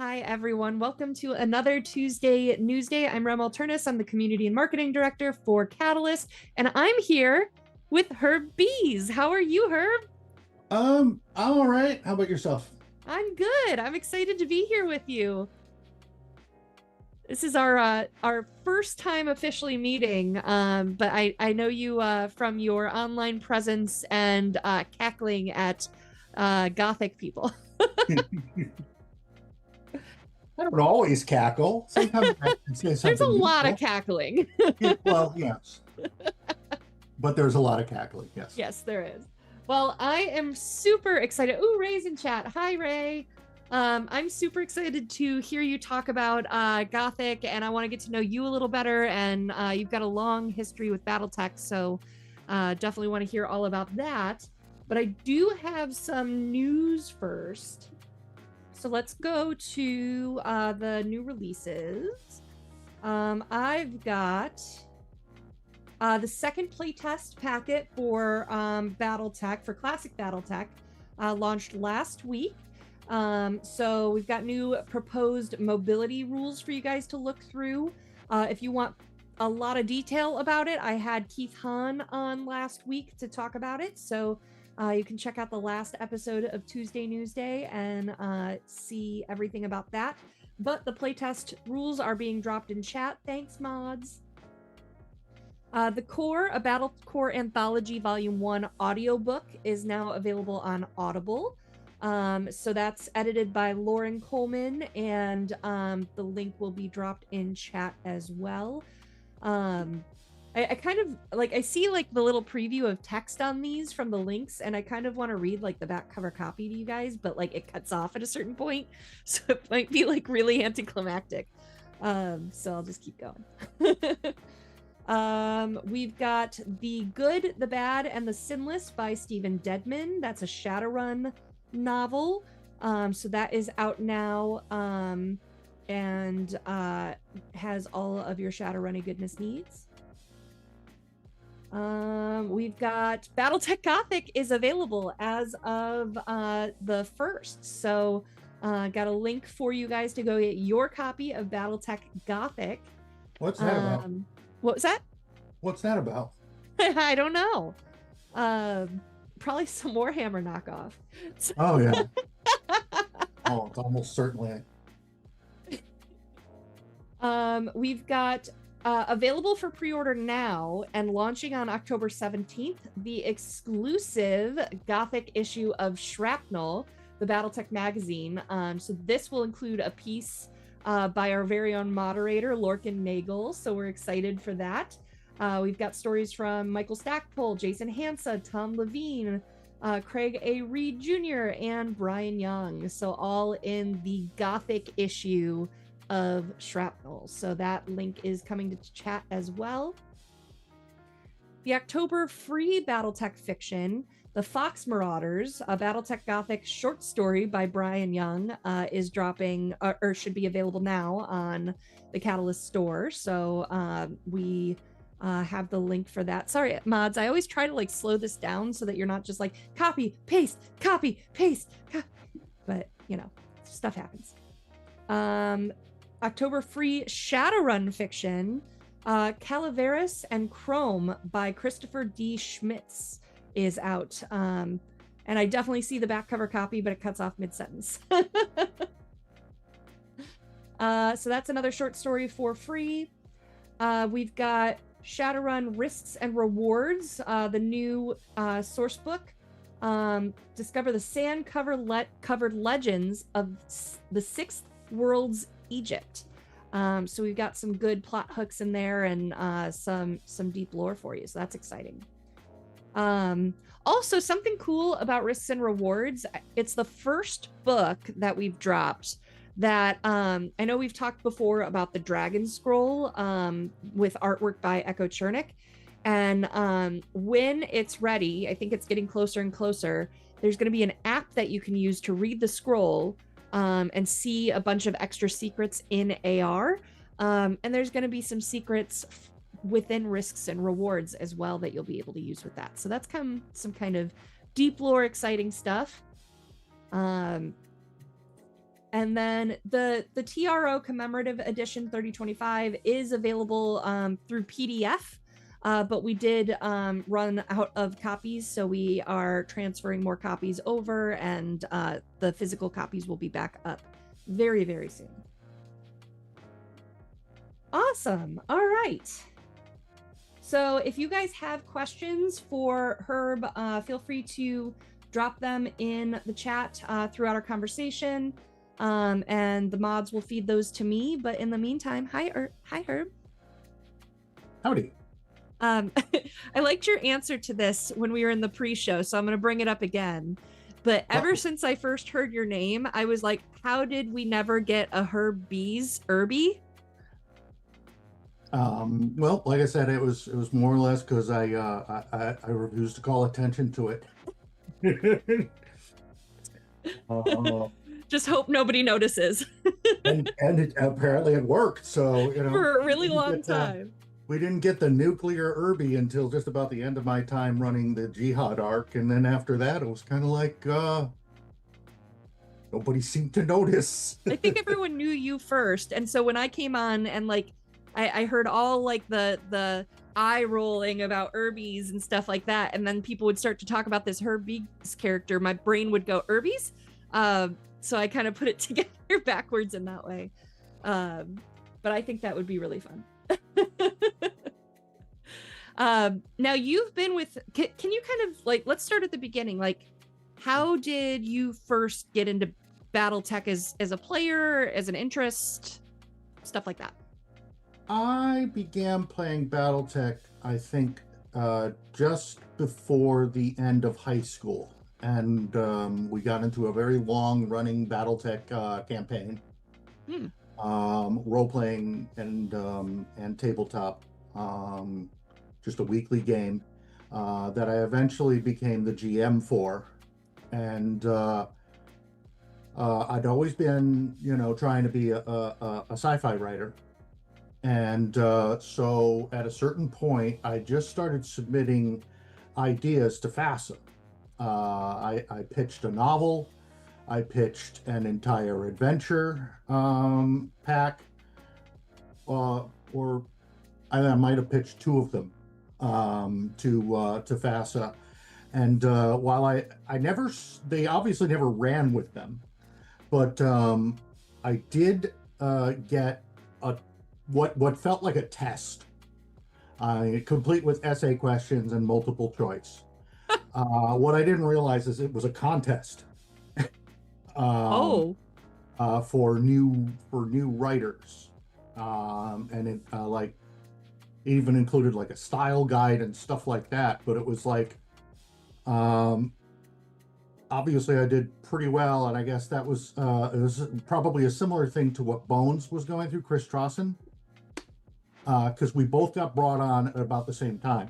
Hi, everyone. Welcome to another Tuesday Newsday. I'm Alternis. I'm the Community and Marketing Director for Catalyst, and I'm here with Herb Beas. How are you, Herb? I'm all right. How about yourself? I'm good. I'm excited to be here with you. This is our first time officially meeting, but I know you from your online presence and cackling at Gothic people. I don't always cackle. Sometimes I can say There's a something lot of useful. cackling. Yeah, well, yes, but there's a lot of cackling. Yes. Yes, there is. Well, I am super excited. Ooh, Ray's in chat. Hi, Ray. I'm super excited to hear you talk about Gothic, and I want to get to know you a little better. And you've got a long history with BattleTech, so definitely want to hear all about that. But I do have some news first. So let's go to the new releases. I've got the second playtest packet for BattleTech, for Classic BattleTech, launched last week. So we've got new proposed mobility rules for you guys to look through. If you want a lot of detail about it, I had Keith Hahn on last week to talk about it. So you can check out the last episode of Tuesday Newsday and see everything about that. But the playtest rules are being dropped in chat. Thanks, mods. The Core, a Battle Core Anthology Volume 1 audiobook is now available on Audible. So that's edited by Lauren Coleman, and the link will be dropped in chat as well. I kind of like, I see like the little preview of text on these from the links, and I kind of want to read like the back cover copy to you guys, but like it cuts off at a certain point, so it might be like really anticlimactic. So I'll just keep going. We've got The Good, the Bad, and the Sinless by Stephen Dedman. That's a Shadowrun novel. So that is out now, and has all of your Shadowrunny goodness needs. We've got BattleTech Gothic is available as of the 1st. So got a link for you guys to go get your copy of BattleTech Gothic. What's that about? What was that? What's that about? I don't know. Probably some Warhammer knockoff. Oh yeah. Oh, it's almost certainly. We've got available for pre-order now and launching on October 17th, the exclusive Gothic issue of Shrapnel, the BattleTech magazine. So this will include a piece by our very own moderator, Lorcan Nagel. So we're excited for that. We've got stories from Michael Stackpole, Jason Hansa, Tom Levine, Craig A. Reed Jr., and Brian Young. So all in the Gothic issue of Shrapnel. So that link is coming to chat as well. The October free BattleTech fiction, The Fox Marauders, a BattleTech Gothic short story by Brian Young, is dropping, or should be available now on the Catalyst store. So we have the link for that. Sorry, mods, I always try to like slow this down so that you're not just like copy, paste, but you know, stuff happens. October free Shadowrun fiction, Calaveras and Chrome by Christopher D. Schmitz is out. And I definitely see the back cover copy, but it cuts off mid-sentence. So that's another short story for free. We've got Shadowrun Risks and Rewards, the new source book. Discover the sand-covered legends of the Sixth World's Egypt. So we've got some good plot hooks in there and some deep lore for you. So that's exciting. Also, something cool about Risks and Rewards. It's the first book that we've dropped that I know we've talked before about the Dragon Scroll with artwork by Echo Chernik. And when it's ready, I think it's getting closer and closer, there's going to be an app that you can use to read the scroll and see a bunch of extra secrets in AR. And there's going to be some secrets within Risks and Rewards as well that you'll be able to use with that. So that's some kind of deep lore, exciting stuff. And then the TRO commemorative edition 3025 is available through PDF, but we did run out of copies, so we are transferring more copies over, and the physical copies will be back up very, very soon. Awesome. All right. So if you guys have questions for Herb, feel free to drop them in the chat throughout our conversation, and the mods will feed those to me. But in the meantime, hi Herb. Howdy. I liked your answer to this when we were in the pre-show, so I'm going to bring it up again. But ever since I first heard your name, I was like, how did we never get a Herb Beas Irby? Well, like I said, it was more or less because I refused to call attention to it. Just hope nobody notices. and it apparently it worked. So for a really long time. We didn't get the nuclear Irby until just about the end of my time running the Jihad arc, and then after that, it was kind of like nobody seemed to notice. I think everyone knew you first, and so when I came on and like I heard all like the eye rolling about Irbies and stuff like that, and then people would start to talk about this Herb Beas character, my brain would go Irbies. So I kind of put it together backwards in that way. But I think that would be really fun. Now you've been with, can you kind of like, let's start at the beginning. Like, how did you first get into BattleTech as a player, as an interest, stuff like that? I began playing BattleTech, I think, just before the end of high school. And we got into a very long-running BattleTech campaign, role-playing and tabletop, just a weekly game that I eventually became the GM for. And I'd always been, trying to be a sci-fi writer. And so at a certain point, I just started submitting ideas to FASA. I pitched a novel, I pitched an entire adventure pack, or I might have pitched two of them to FASA. And while they obviously never ran with them, but I did get what felt like a test, complete with essay questions and multiple choice. What I didn't realize is it was a contest for new writers, and it like even included like a style guide and stuff like that. But it was like obviously I did pretty well, and I guess that was it was probably a similar thing to what Bones was going through, Chris Strawson, because we both got brought on at about the same time.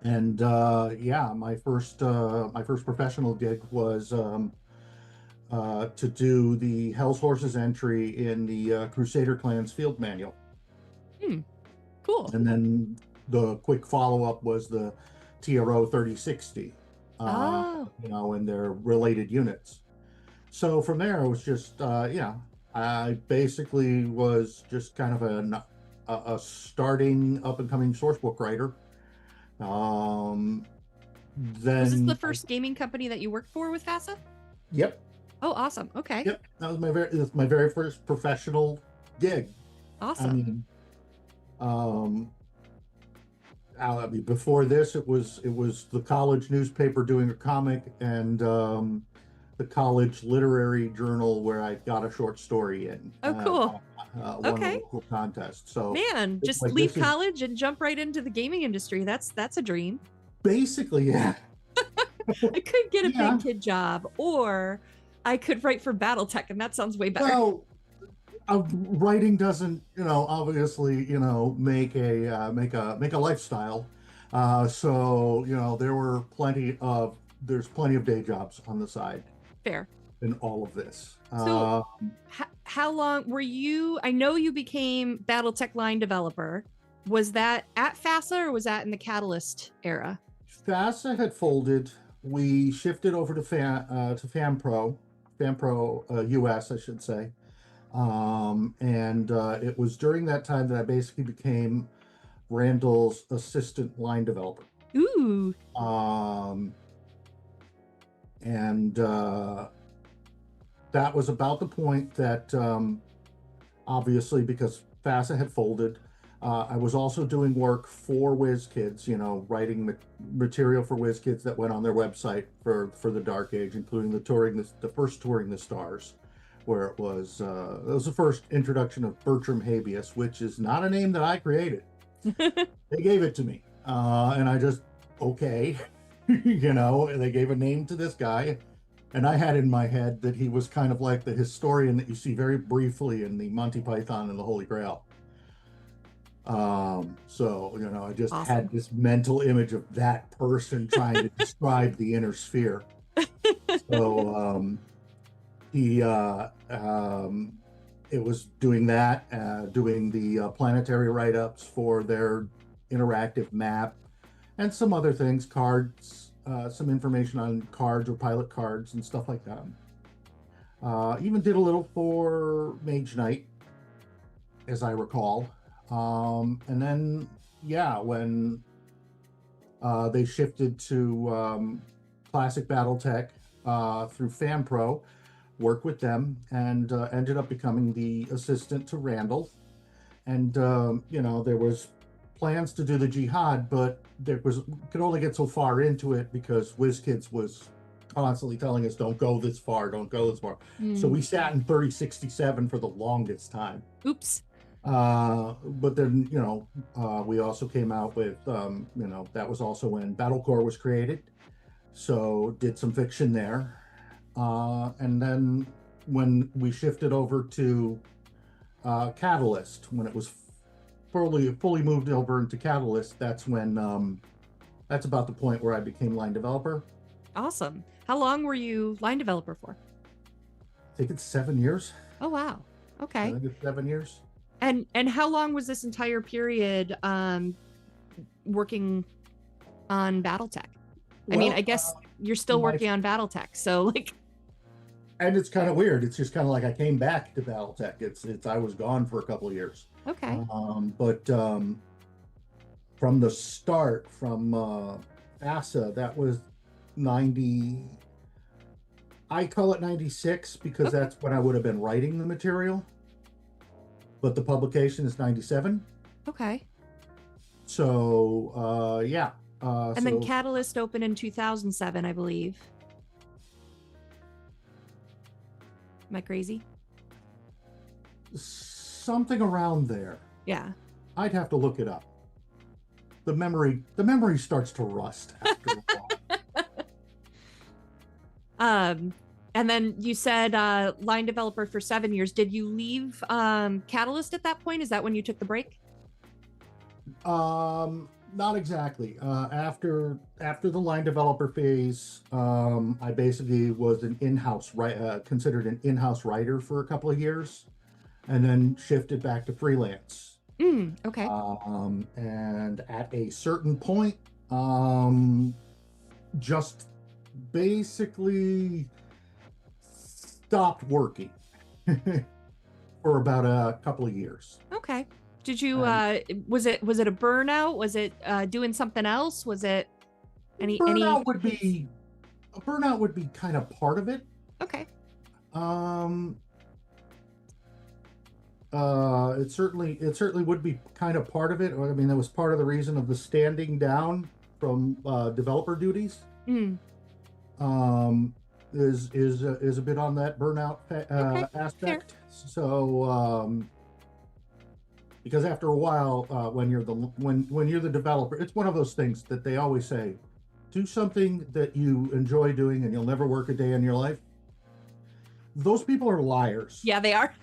And yeah, my first professional gig was to do the Hell's Horses entry in the Crusader Clans Field Manual. Cool. And then the quick follow-up was the TRO 3060, and their related units. So from there, it was just, I basically was just kind of a starting up-and-coming sourcebook writer. Then was this the first gaming company that you worked for with FASA? Yep. Oh, awesome. Okay. Yep, that was my very first professional gig. Awesome. I mean, before this, it was the college newspaper doing a comic, and the college literary journal where I got a short story in. Oh, cool. Won a local contest. So man, just like leave college and jump right into the gaming industry. That's a dream. Basically, yeah. I could get a big kid job, or I could write for BattleTech, and that sounds way better. Well, writing doesn't, obviously, make a lifestyle. So there's plenty of day jobs on the side. Fair. In all of this. So how long were you? I know you became BattleTech line developer. Was that at FASA or was that in the Catalyst era? FASA had folded. We shifted over to FanPro FanPro US, I should say. And it was during that time that I basically became Randall's assistant line developer. Ooh. Um, and that was about the point that, obviously, because FASA had folded, I was also doing work for WizKids, writing material for WizKids that went on their website for the Dark Age, including the first Touring the Stars, where it was the first introduction of Bertram Habeas, which is not a name that I created. They gave it to me, and I just, okay, they gave a name to this guy, and I had in my head that he was kind of like the historian that you see very briefly in the Monty Python and the Holy Grail. So I just Awesome. had this mental image of that person trying to describe the inner sphere. So it was doing that, doing the planetary write-ups for their interactive map, and some other things, cards, some information on cards or pilot cards and stuff like that. Even did a little for Mage Knight, as I recall. And then, when they shifted to classic BattleTech through FanPro, worked with them, and ended up becoming the assistant to Randall. And there was plans to do the Jihad, but could only get so far into it because WizKids was constantly telling us, don't go this far, don't go this far. So we sat in 3067 for the longest time. Oops. But then, we also came out with, that was also when Battlecore was created. So did some fiction there. And then when we shifted over to Catalyst, when it was fully moved over into Catalyst, that's when, that's about the point where I became line developer. Awesome. How long were you line developer for? I think it's 7 years. Oh, wow. Okay. I think it's 7 years. And how long was this entire period working on BattleTech? I mean, I guess you're still working on BattleTech, so like. And it's kind of weird. It's just kind of like I came back to BattleTech. It's I was gone for a couple of years. Okay. But from the start, from FASA, that was 90. I call it 96 because that's when I would have been writing the material. But the publication is 97. Okay. So, yeah. And then Catalyst opened in 2007, I believe. Am I crazy? Something around there. Yeah. I'd have to look it up. The memory starts to rust after a while. And then you said line developer for 7 years. Did you leave Catalyst at that point? Is that when you took the break? Not exactly. After the line developer phase, I basically was an considered an in-house writer for a couple of years, and then shifted back to freelance. Okay. And at a certain point, just basically stopped working for about a couple of years. Okay. Did you was it a burnout? Was it doing something else? Was it any burnout would be kind of part of it. Okay. It certainly would be kind of part of it. I mean, that was part of the reason of the standing down from developer duties. Is a bit on that burnout aspect. Fair. So because after a while, when you're the developer, it's one of those things that they always say, do something that you enjoy doing and you'll never work a day in your life. Those people are liars. Yeah, they are.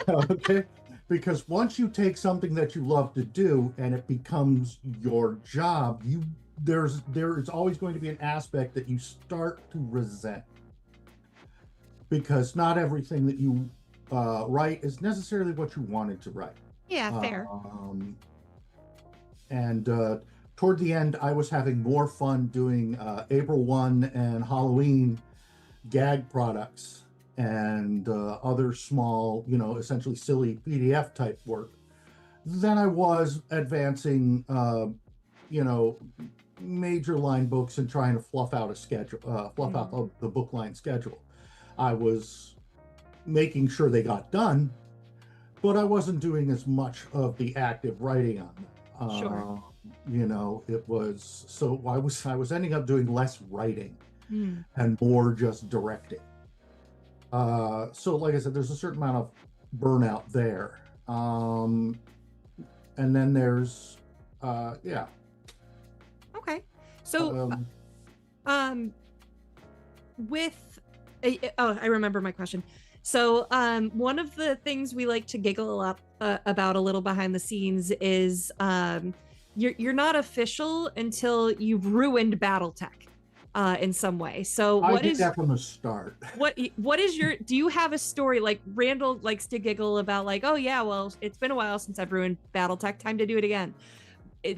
Okay, because once you take something that you love to do and it becomes your job, there's always going to be an aspect that you start to resent, because not everything that you write is necessarily what you wanted to write. Yeah, fair. And toward the end, I was having more fun doing April 1 and Halloween gag products and other small, essentially silly PDF type work than I was advancing, you know, major line books and trying to fluff out a schedule, fluff out the book line schedule. I was making sure they got done, but I wasn't doing as much of the active writing on them. Sure. It was so I was ending up doing less writing Mm. and more just directing. So like I said, there's a certain amount of burnout there. And then there's yeah. Okay. So with oh, I remember my question. So one of the things we like to giggle a lot about a little behind the scenes is you're not official until you've ruined BattleTech in some way. So I did that from the start. What is your, do you have a story? Like Randall likes to giggle about like, oh yeah, well, it's been a while since I've ruined BattleTech, time to do it again.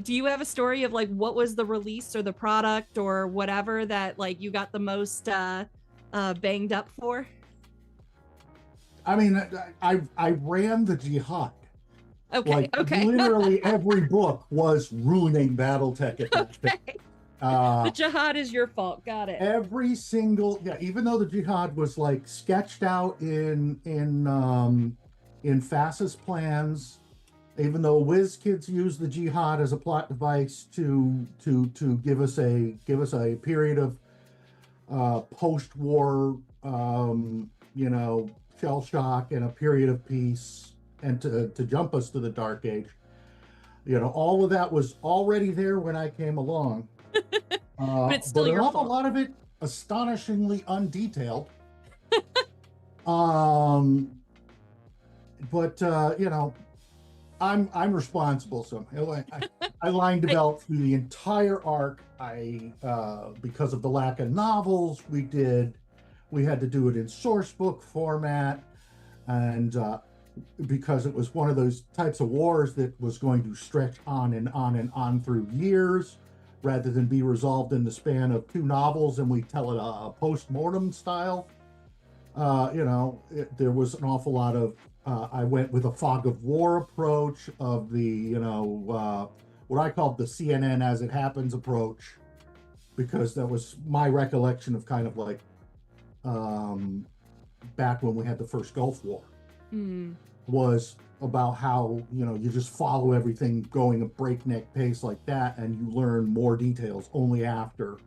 Do you have a story of like what was the release or the product or whatever that like you got the most banged up for? I mean, I ran the jihad. Okay. Like Okay. literally every book was ruining BattleTech at that Okay. stage. The jihad is your fault. Got it. Every single, yeah, even though the jihad was like sketched out in FASA's plans, even though WizKids used the jihad as a plot device to give us a period of post-war shell shock and a period of peace, and to jump us to the Dark Age. All of that was already there when I came along. But it's still your fault. A lot of it astonishingly undetailed. I'm responsible. So I line developed through the entire arc. Because of the lack of novels, we had to do it in source book format, and because it was one of those types of wars that was going to stretch on and on and on through years, rather than be resolved in the span of 2 novels, and we tell it a post-mortem style. There was an awful lot of I went with a fog of war approach of the, what I called the CNN as it happens approach, because that was my recollection of kind of like back when we had the first Gulf War, was about how, you just follow everything going a breakneck pace like that, and you learn more details only after,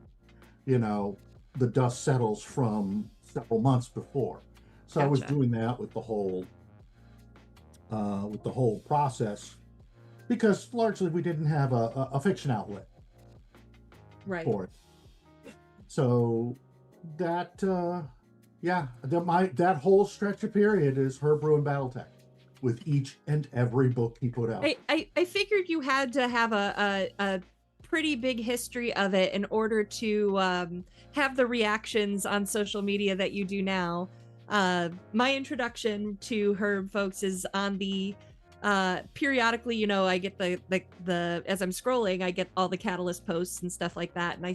the dust settles from several months before. So gotcha. I was doing that with the whole process, because largely we didn't have a fiction outlet for it. So that that whole stretch of period is Herb Ruin BattleTech, with each and every book he put out. I figured you had to have a pretty big history of it in order to have the reactions on social media that you do now. My introduction to Herb, folks, is on the periodically, I get the as I'm scrolling, I get all the Catalyst posts and stuff like that, and I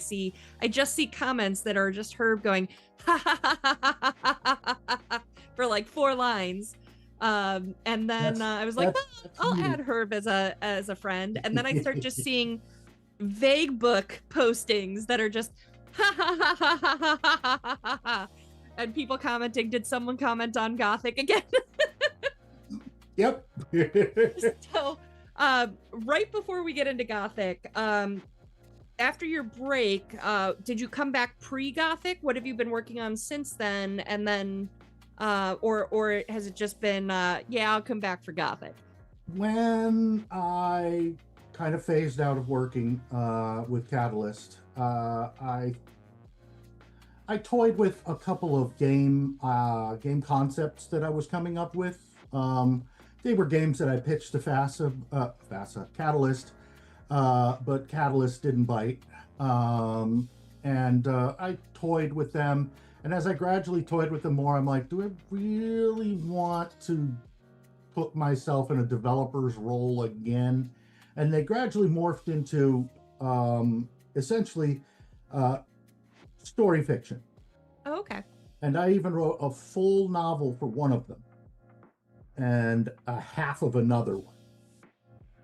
just see comments that are just Herb going ha ha ha ha ha ha ha for like 4 lines. And then I was like, well, I'll add Herb as a friend, and then I start just seeing vague book postings that are just ha ha ha ha ha ha ha ha ha, and people commenting, did someone comment on Gothic again? Yep. So right before we get into Gothic, after your break, did you come back pre-Gothic? What have you been working on since then? And then or has it just been I'll come back for Gothic? When I kind of phased out of working with Catalyst, I toyed with a couple of game concepts that I was coming up with. They were games that I pitched to Catalyst, but Catalyst didn't bite. And I toyed with them. And as I gradually toyed with them more, I'm like, do I really want to put myself in a developer's role again? And they gradually morphed into essentially story fiction. Oh, okay. And I even wrote a full novel for one of them and a half of another one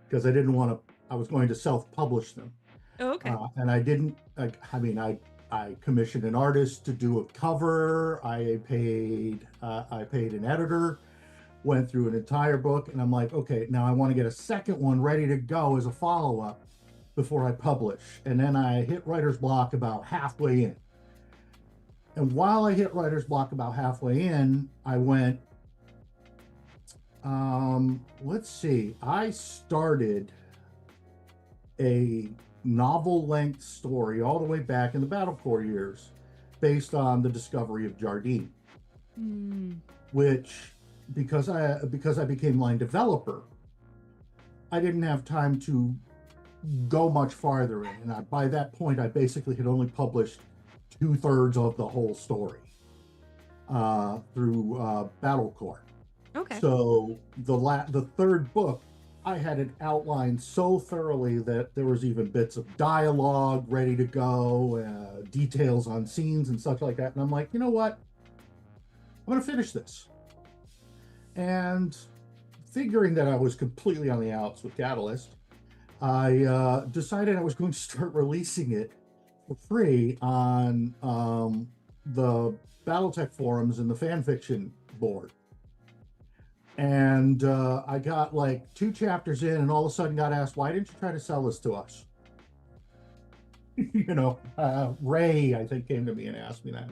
because I didn't want to, I was going to self-publish them. Oh, okay. And I didn't, I mean, I commissioned an artist to do a cover. I paid an editor, went through an entire book, and I'm like, okay, now I want to get a second one ready to go as a follow-up before I publish. And then I hit writer's block about halfway in. And while I hit writer's block about halfway in, I went, let's see, I started a novel length story all the way back in the Battlecore years based on the discovery of Jardine, which because I became line developer, I didn't have time to go much farther in. And by that point, I basically had only published 2/3 of the whole story through Battlecore. Okay. So the third book, I had it outlined so thoroughly that there was even bits of dialogue ready to go, details on scenes and such like that. And I'm like, you know what? I'm going to finish this. And figuring that I was completely on the outs with Catalyst, I decided I was going to start releasing it for free on the BattleTech forums and the fan fiction board. And I got like 2 chapters in, and all of a sudden got asked, "Why didn't you try to sell this to us?" Ray, I think, came to me and asked me that.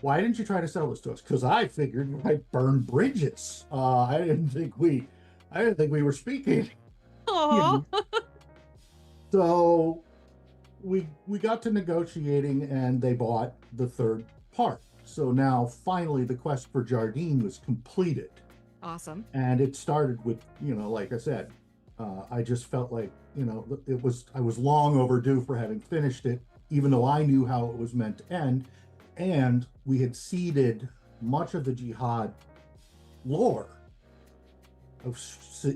Why didn't you try to sell this to us? Because I figured I'd burn bridges. I didn't think we were speaking. Aww. So we got to negotiating, and they bought the third part. So now finally the quest for Jardine was completed. Awesome. And it started with, like I said, I just felt like, I was long overdue for having finished it, even though I knew how it was meant to end. And we had seeded much of the Jihad lore.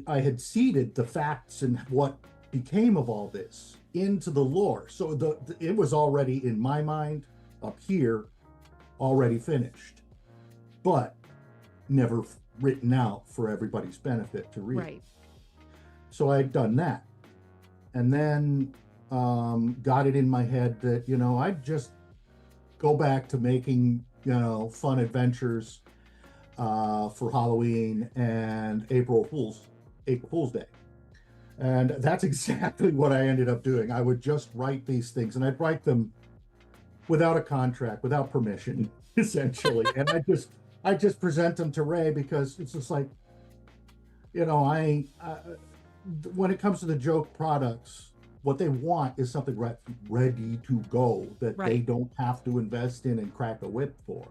I had seeded the facts and what became of all this into the lore. So it was already in my mind up here, already finished, but never written out for everybody's benefit to read. Right. So I had done that. And then got it in my head that, I'd just go back to making, fun adventures for Halloween and April Fool's Day. And that's exactly what I ended up doing. I would just write these things, and I'd write them without a contract, without permission, essentially. And I just present them to Ray because it's just like, when it comes to the joke products, what they want is something ready to go that they don't have to invest in and crack a whip for.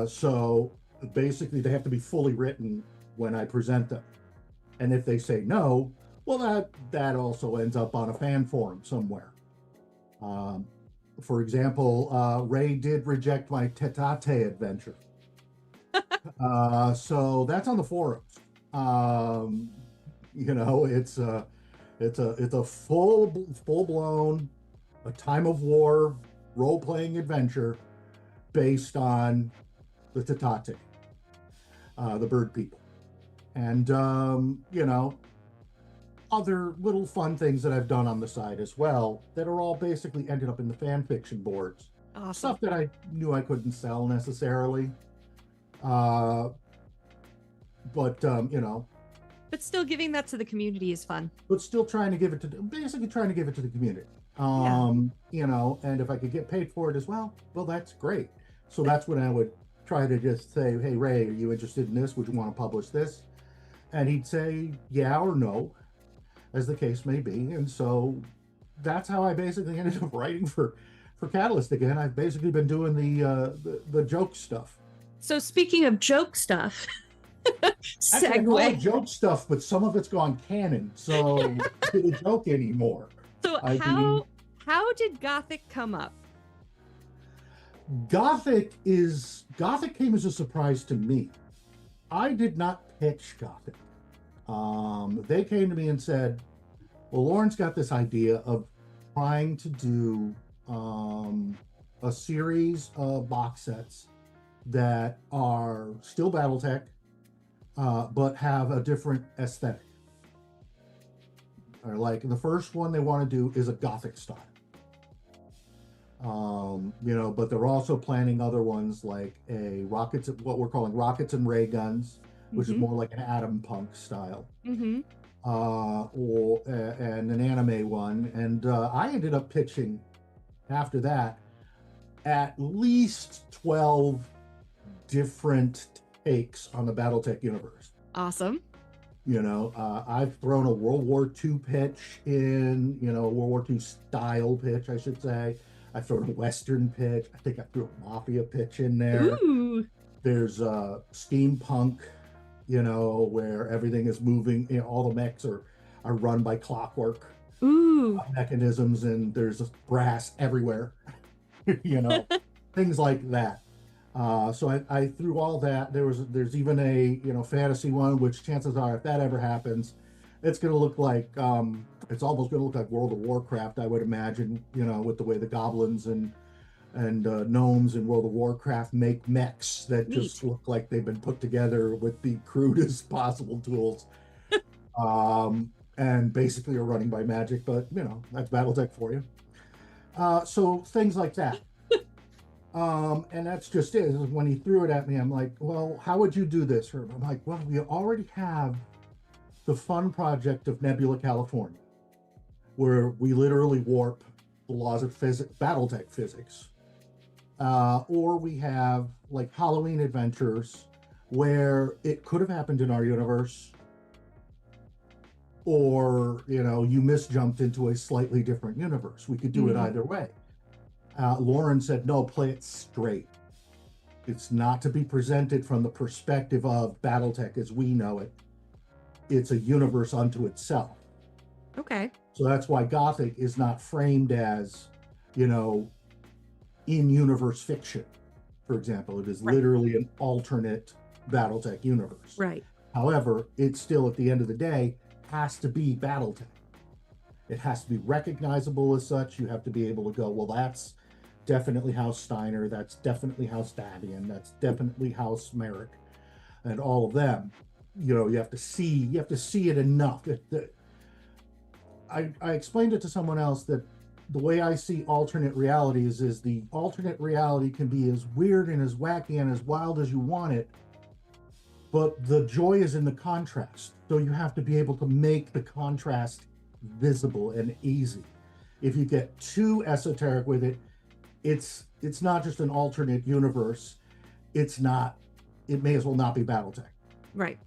So basically, they have to be fully written when I present them. And if they say no, well, that also ends up on a fan forum somewhere. For example, Ray did reject my Tetate adventure. So that's on the forums. It's a full blown, a time of war role playing adventure based on the Tetate, the bird people, and other little fun things that I've done on the side as well that are all basically ended up in the fan fiction boards. Awesome. Stuff that I knew I couldn't sell necessarily. But still giving that to the community is fun. But still trying to give it to the community. And if I could get paid for it as well, that's great. So that's when I would try to just say, "Hey, Ray, are you interested in this? Would you want to publish this?" And he'd say yeah or no, as the case may be. And so that's how I basically ended up writing for Catalyst again. I've basically been doing the joke stuff. So speaking of joke stuff, segue. Joke stuff, but some of it's gone canon, so it's not a joke anymore. So how did Gothic come up? Gothic came as a surprise to me. I did not pitch Gothic. They came to me and said, "Well, Lauren's got this idea of trying to do a series of box sets that are still BattleTech, but have a different aesthetic. Or like the first one they want to do is a Gothic style. But they're also planning other ones like what we're calling rockets and ray guns, which is more like an atom punk style, and an anime one. And I ended up pitching after that at least 12 different takes on the BattleTech universe. Awesome. I've thrown a World War II pitch in, a World War II style pitch, I should say. I've thrown a Western pitch. I think I threw a Mafia pitch in there. Ooh. There's steampunk, where everything is moving. All the mechs are run by clockwork mechanisms, and there's brass everywhere, things like that. So I threw all that. There's even a fantasy one, which chances are if that ever happens, it's going to look like it's almost going to look like World of Warcraft, I would imagine. With the way the goblins and gnomes in World of Warcraft make mechs that just look like they've been put together with the crudest possible tools, and basically are running by magic. But that's BattleTech for you. So things like that. And that's just it. When he threw it at me, I'm like, well, how would you do this, Herb? I'm like, well, we already have the fun project of Nebula, California, where we literally warp the laws of physics, BattleTech physics. Or we have like Halloween Adventures, where it could have happened in our universe, or, you misjumped into a slightly different universe. We could do it either way. Lauren said, no, play it straight. It's not to be presented from the perspective of BattleTech as we know it. It's a universe unto itself. Okay. So that's why Gothic is not framed as, in-universe fiction, for example. It is literally an alternate BattleTech universe. Right. However, it still, at the end of the day, has to be BattleTech. It has to be recognizable as such. You have to be able to go, well, that's definitely House Steiner, that's definitely House Davian, that's definitely House Merrick, and all of them. You have to see it enough. I explained it to someone else that the way I see alternate realities is the alternate reality can be as weird and as wacky and as wild as you want it, but the joy is in the contrast. So you have to be able to make the contrast visible and easy. If you get too esoteric with it, it's not just an alternate universe. It may as well not be BattleTech. Right.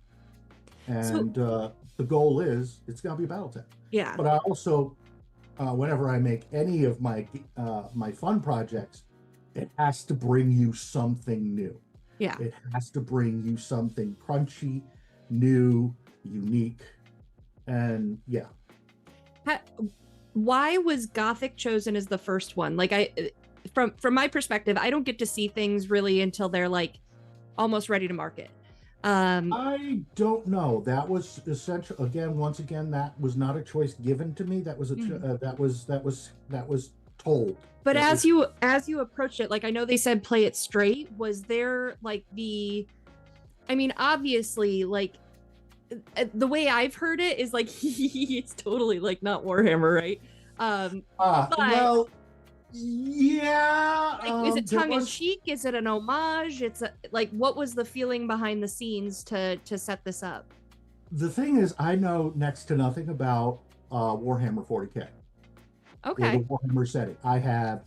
And the goal is it's got to be BattleTech. Yeah. But I also, whenever I make any of my fun projects, it has to bring you something new. Yeah. It has to bring you something crunchy, new, unique, and yeah. Why was Gothic chosen as the first one? Like from my perspective, I don't get to see things really until they're like almost ready to market. I don't know. That was essential. Once again, that was not a choice given to me. That was that was told. But as you approached it, like I know they said play it straight. Was there like obviously, like the way I've heard it is like it's totally like not Warhammer, right? Well, yeah. Like, is it tongue in cheek? Is it an homage? It's like, what was the feeling behind the scenes to set this up? The thing is, I know next to nothing about Warhammer 40K. Okay. The Warhammer setting. I have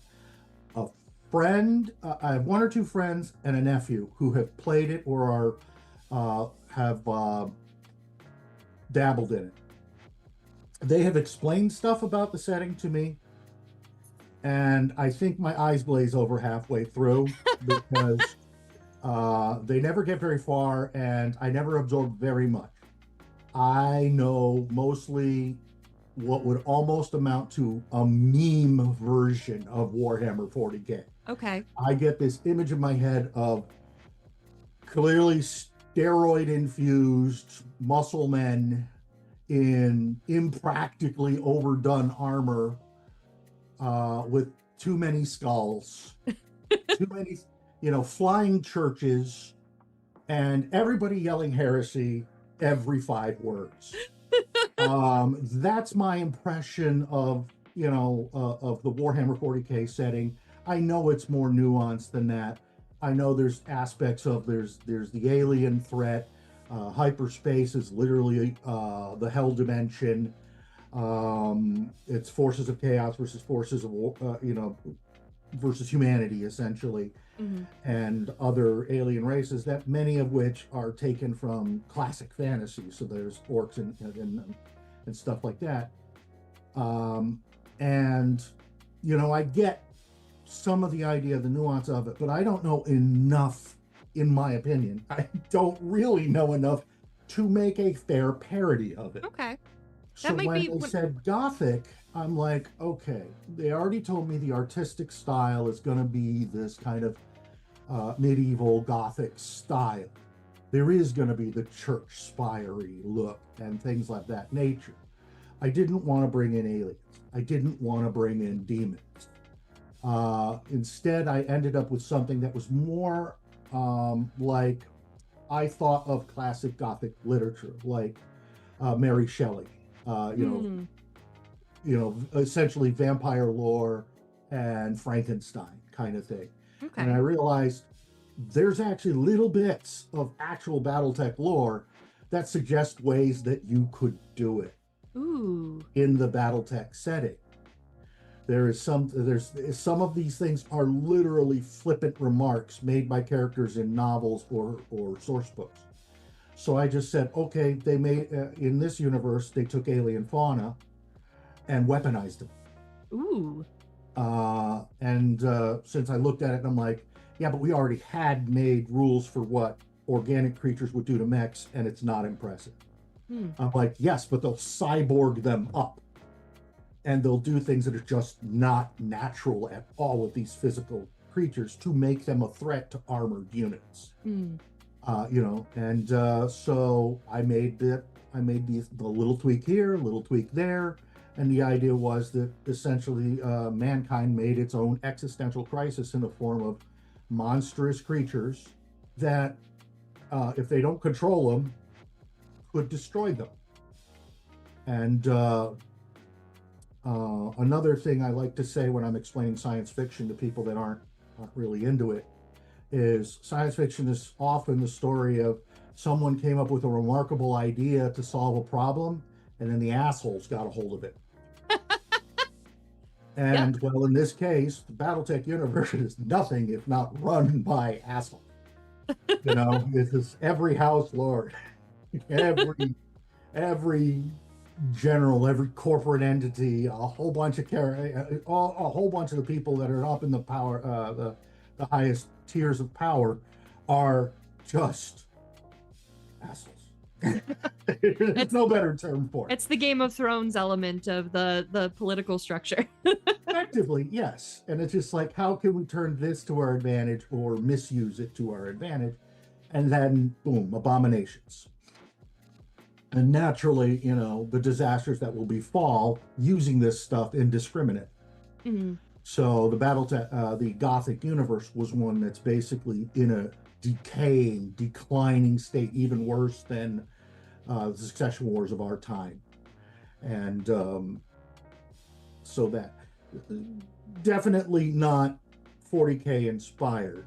a friend. I have one or two friends and a nephew who have played it or have dabbled in it. They have explained stuff about the setting to me, and I think my eyes glaze over halfway through because they never get very far, and I never absorb very much. I know mostly what would almost amount to a meme version of Warhammer 40K. Okay. I get this image in my head of clearly steroid-infused muscle men in impractically overdone armor with too many skulls, too many, flying churches, and everybody yelling heresy every 5 words. That's my impression of of the Warhammer 40K setting. I know it's more nuanced than that. I know there's aspects of there's the alien threat. Hyperspace is literally the hell dimension. It's forces of chaos versus forces of versus humanity, essentially, and other alien races, that many of which are taken from classic fantasy. So there's orcs and stuff like that. And I get some of the idea, the nuance of it, but I don't know enough, in my opinion. I don't really know enough to make a fair parody of it. Okay. So when they said Gothic, I'm like, okay, they already told me the artistic style is going to be this kind of medieval Gothic style. There is going to be the church spire-y look and things like that nature. I didn't want to bring in aliens. I didn't want to bring in demons. Instead, I ended up with something that was more like I thought of classic Gothic literature, like Mary Shelley. Essentially vampire lore and Frankenstein kind of thing. Okay. And I realized there's actually little bits of actual BattleTech lore that suggest ways that you could do it. Ooh. In the BattleTech setting. There's some of these things are literally flippant remarks made by characters in novels or source books. So I just said, okay, they made in this universe, they took alien fauna and weaponized them. Ooh. Since I looked at it, I'm like, yeah, but we already had made rules for what organic creatures would do to mechs, and it's not impressive. I'm like, yes, but they'll cyborg them up. And they'll do things that are just not natural at all with these physical creatures to make them a threat to armored units. So I made the little tweak here, little tweak there, and the idea was that essentially mankind made its own existential crisis in the form of monstrous creatures that, if they don't control them, could destroy them. And another thing I like to say when I'm explaining science fiction to people that aren't really into it is science fiction is often the story of someone came up with a remarkable idea to solve a problem, and then the assholes got a hold of it. And well, in this case, the BattleTech universe is nothing if not run by assholes. It is every house lord, every general, every corporate entity, a whole bunch of the people that are up in the power, the highest tiers of power, are just assholes. There's no better term for it. It's the Game of Thrones element of the political structure. Effectively, yes. And it's just like, how can we turn this to our advantage or misuse it to our advantage? And then, boom, abominations. And naturally, the disasters that will befall using this stuff indiscriminate. So the BattleTech, the Gothic universe was one that's basically in a declining state, even worse than the succession wars of our time. And so that definitely not 40K inspired.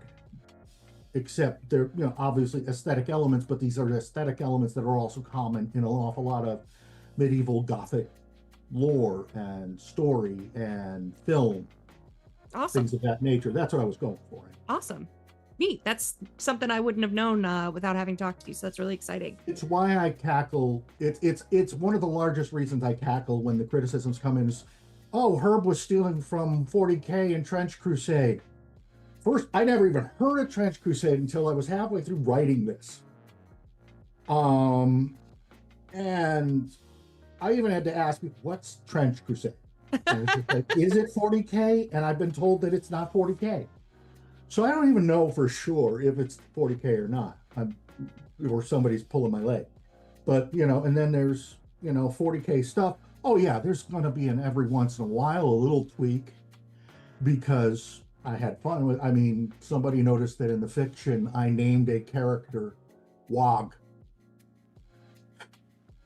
Except they're, obviously aesthetic elements, but these are aesthetic elements that are also common in an awful lot of medieval Gothic lore and story and film. Awesome. Things of that nature. That's what I was going for. Awesome. Neat. That's something I wouldn't have known without having talked to you. So that's really exciting. It's why I cackle. It's one of the largest reasons I cackle when the criticisms come in is, oh, Herb was stealing from 40K and Trench Crusade. First, I never even heard of Trench Crusade until I was halfway through writing this. And I even had to ask, what's Trench Crusade? And it's just like, is it 40K? And I've been told that it's not 40K. So I don't even know for sure if it's 40K or not, or somebody's pulling my leg. But, and then there's, 40K stuff. Oh yeah, there's going to be every once in a while a little tweak. because I had fun with. I mean, somebody noticed that in the fiction I named a character Wog,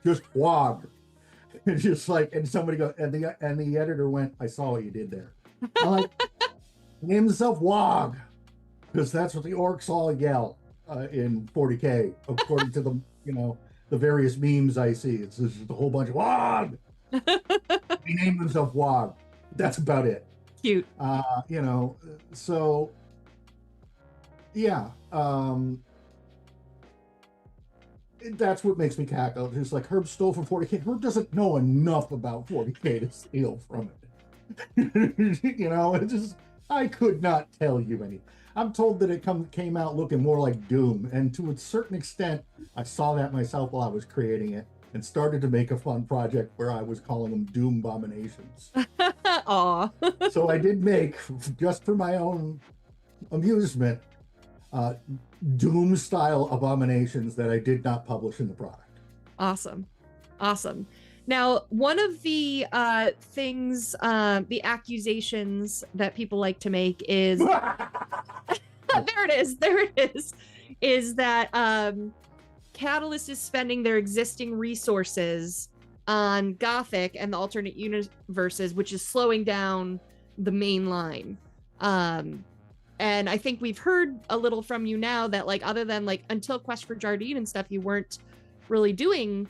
just Wog. It's just like, and somebody goes, and the editor went, "I saw what you did there." I'm like, name himself Wog, because that's what the orcs all yell in 40K, according to the various memes I see. It's just a whole bunch of Wog. He named himself Wog. That's about it. Cute. So yeah, that's what makes me cackle. Just like Herb stole from 40K. Herb doesn't know enough about 40K to steal from it. It just, I could not tell you any. I'm told that it came out looking more like Doom, and to a certain extent, I saw that myself while I was creating it, and started to make a fun project where I was calling them Doom Abominations. Aw. So I did make, just for my own amusement, Doom style abominations that I did not publish in the product. Awesome. Now, one of the things, the accusations that people like to make is there it is that Catalyst is spending their existing resources on Gothic and the alternate universes, which is slowing down the main line. And I think we've heard a little from you now that, like, other than like until Quest for Jardine and stuff, you weren't really doing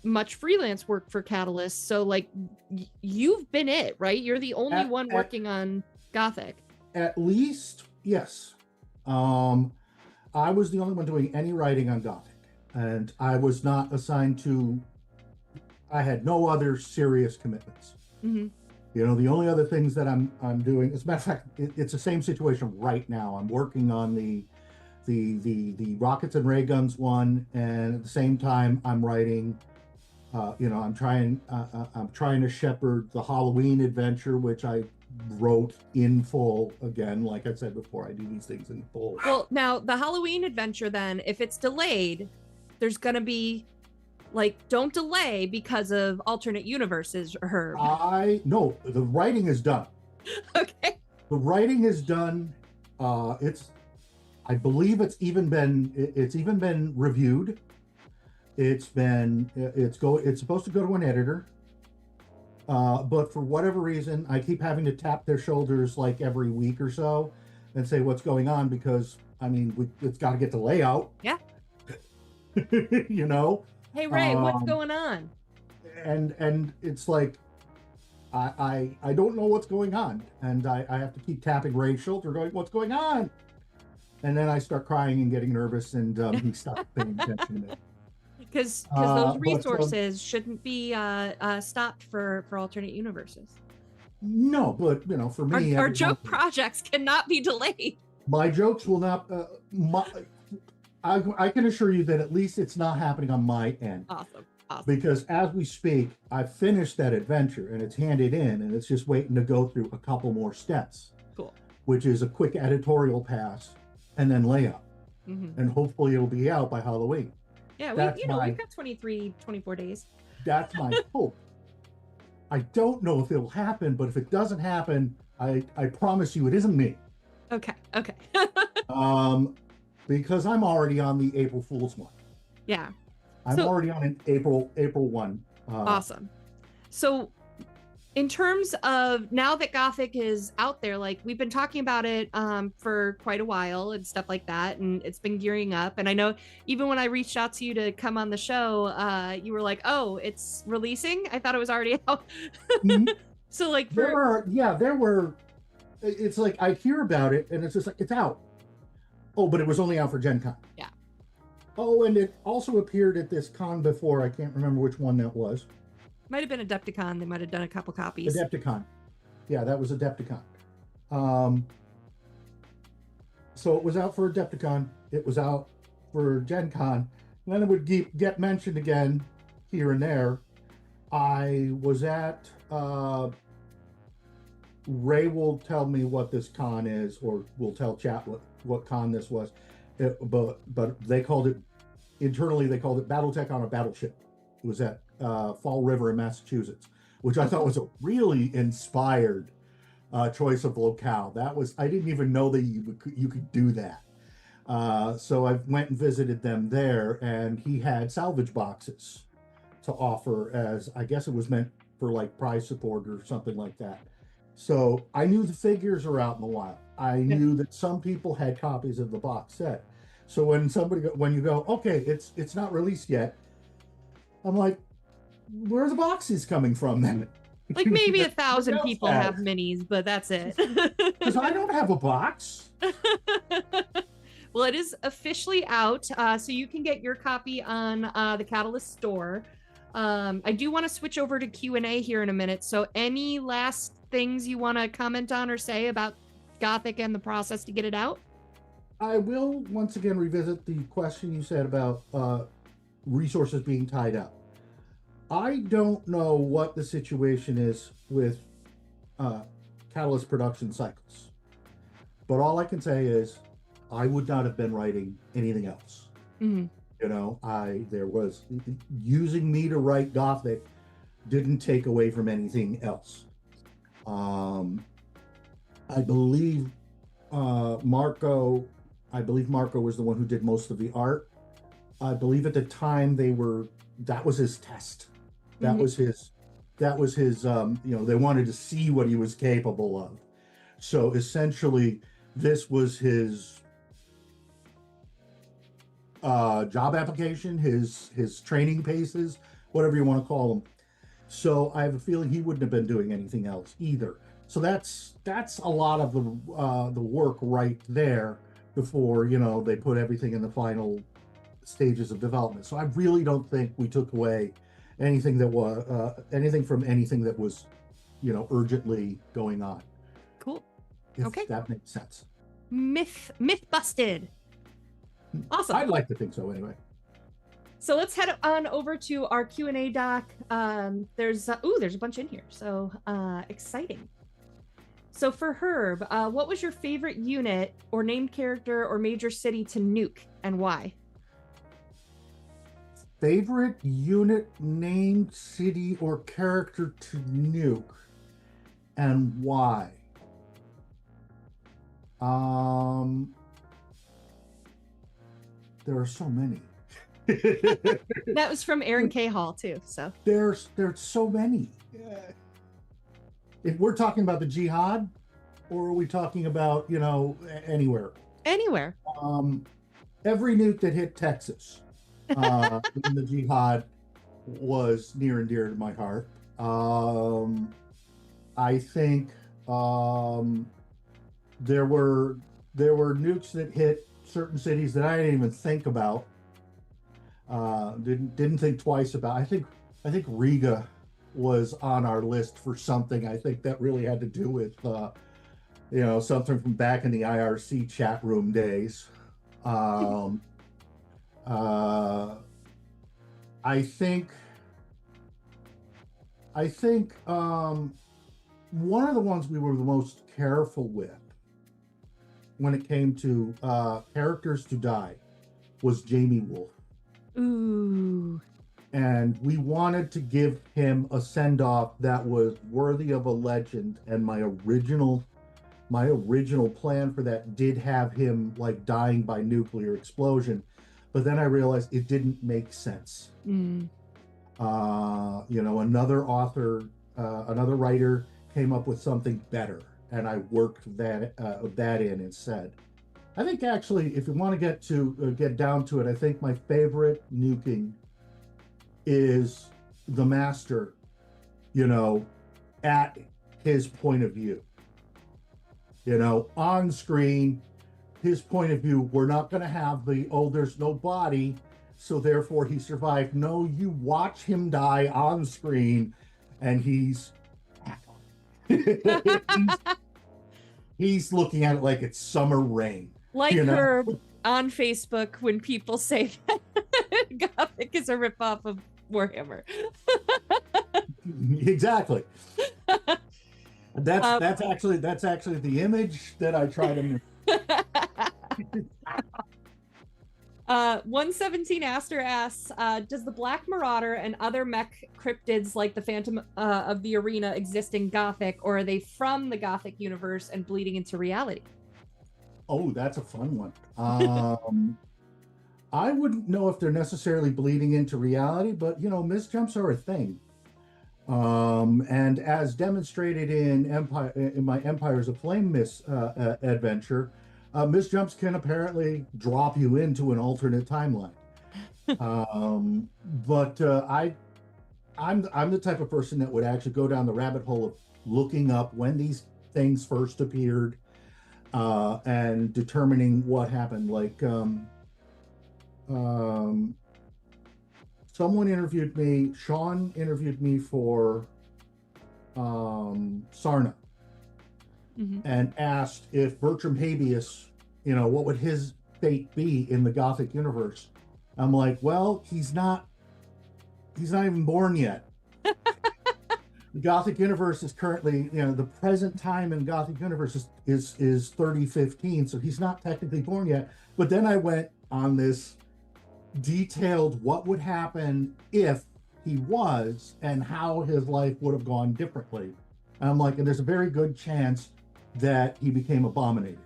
much freelance work for Catalyst. So like you've been it, right? You're the only one working on Gothic. At least, yes. I was the only one doing any writing on Gothic, and I was not assigned to. I had no other serious commitments. Mm-hmm. The only other things that I'm doing, as a matter of fact, it's the same situation right now. I'm working on the rockets and ray guns one, and at the same time I'm writing. I'm trying to shepherd the Halloween adventure, which I wrote in full. Again, like I said before, I do these things in full. Well, now the Halloween adventure, then, if it's delayed, there's gonna be. Like, don't delay because of alternate universes, Herb. No, the writing is done. Okay. The writing is done. I believe it's even been reviewed. It's supposed to go to an editor. But for whatever reason, I keep having to tap their shoulders like every week or so and say what's going on, because I mean, it's got to get the layout. Yeah. Hey Ray, what's going on? And it's like, I don't know what's going on, and I have to keep tapping Ray's shoulder, going, "What's going on?" And then I start crying and getting nervous, and he stops paying attention to me. Because those resources shouldn't be stopped for alternate universes. No, but for me, our joke projects cannot be delayed. My jokes will not. I can assure you that at least it's not happening on my end. Awesome. Because as we speak, I've finished that adventure and it's handed in, and it's just waiting to go through a couple more steps. Cool. Which is a quick editorial pass and then layout. Mm-hmm. And hopefully it'll be out by Halloween. Yeah, we've got 24 days. That's my hope. I don't know if it'll happen, but if it doesn't happen, I promise you it isn't me. Okay. Because I'm already on the April Fool's one. Yeah. I'm already on an April 1. Awesome. So in terms of now that Gothic is out there, like we've been talking about it for quite a while and stuff like that, and it's been gearing up. And I know even when I reached out to you to come on the show, you were like, "Oh, it's releasing? I thought it was already out." Mm-hmm. So like there were. It's like I hear about it and it's just like it's out. Oh, but it was only out for Gen Con. Yeah. Oh, and it also appeared at this con before. I can't remember which one that was. Might have been Adepticon. They might have done a couple copies. Adepticon. Yeah, that was Adepticon. So it was out for Adepticon. It was out for Gen Con. And then it would get mentioned again here and there. I was at... Ray will tell me what this con is, or will tell chat what con this was. But they called it... Internally, they called it BattleTech on a battleship. It was at Fall River in Massachusetts, which I thought was a really inspired choice of locale. I didn't even know that you could do that. So I went and visited them there, and he had salvage boxes to offer, as I guess it was meant for like prize support or something like that. So I knew the figures are out in the wild. I knew that some people had copies of the box set. So when you go, okay, it's not released yet, I'm like, where are the boxes coming from then? Like maybe That 1,000 else people has. have minis, but that's it. Because I don't have a box. Well, it is officially out, so you can get your copy on the Catalyst store. I do want to switch over to Q&A here in a minute. So any last things you want to comment on or say about Gothic and the process to get it out? I will once again revisit the question you said about resources being tied up. I don't know what the situation is with Catalyst production cycles, but all I can say is I would not have been writing anything else. Mm-hmm. You know, there was using me to write Gothic didn't take away from anything else. I believe Marco was the one who did most of the art. I believe at the time that was his test. That Mm-hmm. was his they wanted to see what he was capable of. So essentially this was his job application, his training paces, whatever you want to call them. So I have a feeling he wouldn't have been doing anything else either. So that's a lot of the work right there before they put everything in the final stages of development. So I really don't think we took away anything that was anything from anything that was urgently going on. Cool. If Okay. that makes sense. Myth busted. Awesome. I'd like to think so anyway. So let's head on over to our Q&A doc. There's a bunch in here. So exciting. So for Herb, what was your favorite unit or named character or major city to nuke and why? Favorite unit, named city, or character to nuke and why? There are so many. That was from Aaron K. Hall too. So there's so many. If we're talking about the Jihad, or are we talking about anywhere? Anywhere. Every nuke that hit Texas in the Jihad was near and dear to my heart. I think there were nukes that hit certain cities that I didn't even think about. Didn't think twice about. I think Riga was on our list for something. I think that really had to do with something from back in the IRC chat room days. I think one of the ones we were the most careful with when it came to characters to die was Jamie Wolf. Ooh. And we wanted to give him a send-off that was worthy of a legend. And my original plan for that did have him like dying by nuclear explosion, but then I realized it didn't make sense. Another writer came up with something better, and I worked that in instead. I think actually, if you want to get down to it, I think my favorite nuking is the Master, at his point of view. On screen, his point of view, we're not going to have there's no body, so therefore he survived. No, you watch him die on screen, and he's looking at it like it's summer rain. Like Herb on Facebook when people say that Gothic is a ripoff of Warhammer. Exactly. That's actually the image that I try to make. 117 Aster asks, does the Black Marauder and other mech cryptids like the Phantom of the Arena exist in Gothic, or are they from the Gothic universe and bleeding into reality? Oh, that's a fun one. I wouldn't know if they're necessarily bleeding into reality, but misjumps are a thing. And as demonstrated in my Empires of Flame adventure, misjumps can apparently drop you into an alternate timeline. But I'm the type of person that would actually go down the rabbit hole of looking up when these things first appeared, and determining what happened. Like someone interviewed me, Sean interviewed me for Sarna, and asked if Bertram Habeas, what would his fate be in the Gothic universe. I'm like, well, he's not even born yet. The Gothic universe is currently, the present time in Gothic universe is 3015, so he's not technically born yet. But then I went on this detailed what would happen if he was, and how his life would have gone differently. And I'm like, and there's a very good chance that he became abominated.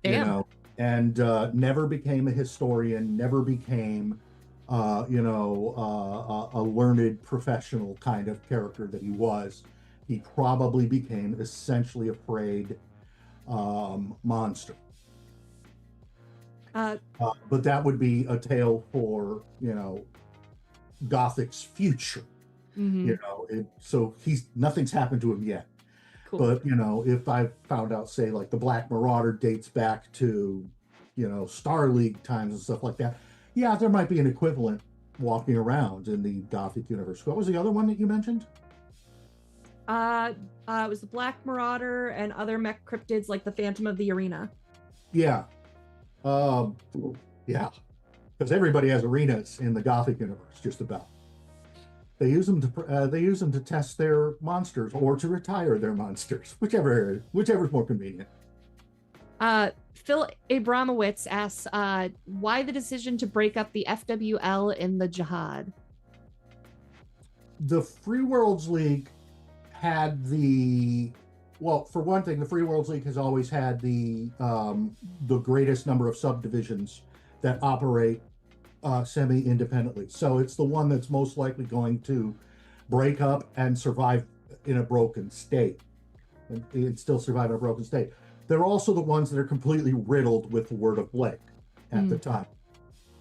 Damn. And never became a historian, never became a learned professional kind of character that he was. He probably became essentially a frayed monster. But that would be a tale for Gothic's future. So nothing's happened to him yet. Cool. But if I found out, say, like the Black Marauder dates back to Star League times and stuff like that, yeah, there might be an equivalent walking around in the Gothic universe. What was the other one that you mentioned? It was the Black Marauder and other mech cryptids like the Phantom of the Arena. Yeah. Yeah, because everybody has arenas in the Gothic universe, just about. They use them to test their monsters or to retire their monsters, whichever's more convenient. Phil Abramowitz asks, why the decision to break up the FWL in the Jihad? The Free Worlds League had for one thing, the Free Worlds League has always had the greatest number of subdivisions that operate semi-independently. So it's the one that's most likely going to break up and survive in a broken state. And it'd still survive in a broken state. They're also the ones that are completely riddled with the Word of Blake at the time.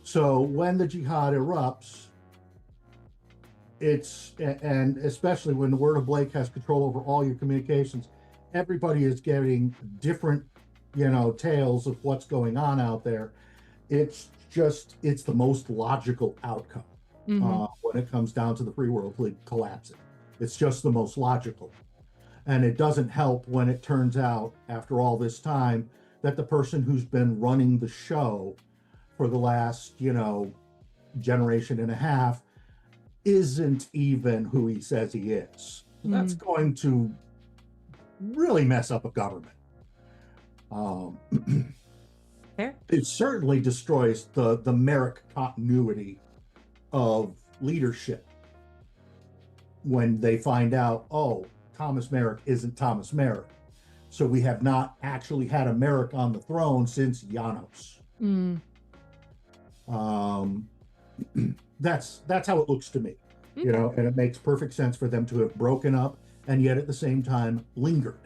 So when the Jihad erupts, and especially when the Word of Blake has control over all your communications, everybody is getting different, tales of what's going on out there. It's the most logical outcome when it comes down to the Free World League collapsing. It's just the most logical. And it doesn't help when it turns out, after all this time, that the person who's been running the show for the last, generation and a half isn't even who he says he is. That's going to really mess up a government. It certainly destroys the Merrick continuity of leadership when they find out, oh, Thomas Merrick isn't Thomas Merrick. So we have not actually had a Merrick on the throne since Janos. That's how it looks to me, and it makes perfect sense for them to have broken up and yet at the same time lingered.